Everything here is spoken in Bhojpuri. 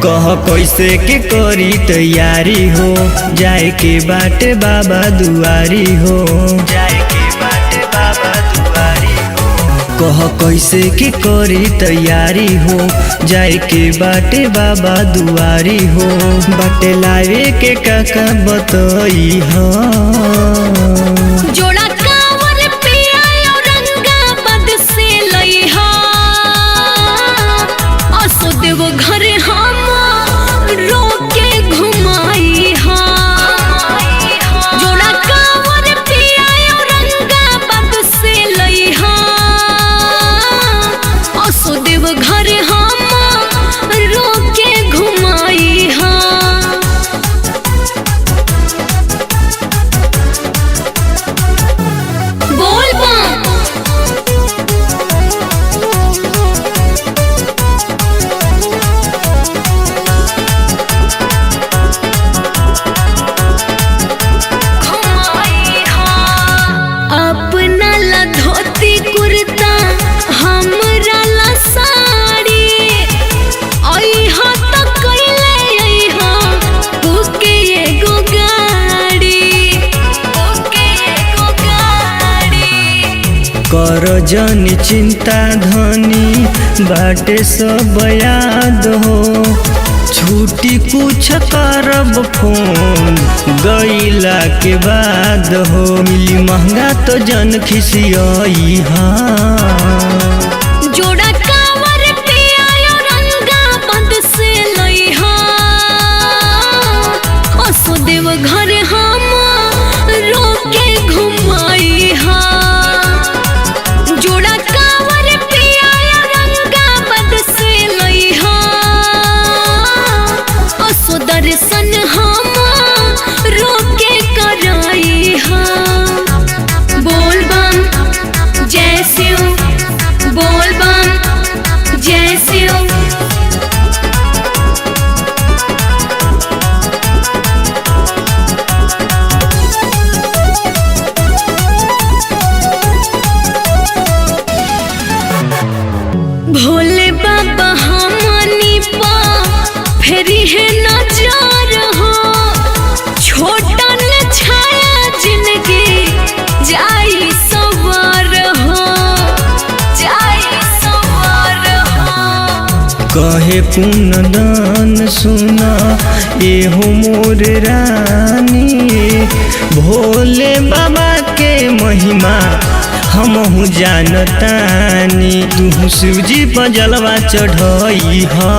कह कैसे के करी तैयारी हो, जाए के बाटे बाबा दुआरी हो, जाए के बाटे बाबा दुआरी हो। कह कैसे के करी तैयारी हो, जाए के बाटे बाबा दुआरी हो। बाटे लावे के काका बतई हो, जोड़ा कांवर पिया औरंगाबाद से लई हा, असो देव घर हम रोके घुमाई हा। जोड़ा कांवर पिया औरंगाबाद से लई हा, असो देव घर हम रोके घुमाई हा। बोल बम घुमाई हा। अपना ला धोती कुर्ता, हमरा ला साड़ी, आई हा त कइले आई हा बुके एगो गाड़ी, बुके एगो गाड़ी। कर जनी चिंता धनी बाटे सब याद हो। छुट्टी कुछ करब फोन गईला के बाद हो, मिली महंगा तो जन खिसियई हाँ। जोड़ा कांवर पिया औरंगाबाद से लई हा, असो देव घर हम रोके घुमाई हा। जोड़ा कांवर पिया औरंगाबाद से लई हा, असो दर्शन हम रोके कराई हा। बोल बम जय शिव, बोल बम जय शिव। भोले बाबा हमनी पा फेरी है नजर हो, छोटन छाया जिंदगी जाई सवार हो, जाई सवार हो। कहे पुनदान सुना एहो मोर रानी, भोले बाबा के महिमा हमहू जानतानी। तू शिवजी पर जलवा चढ़ई हा।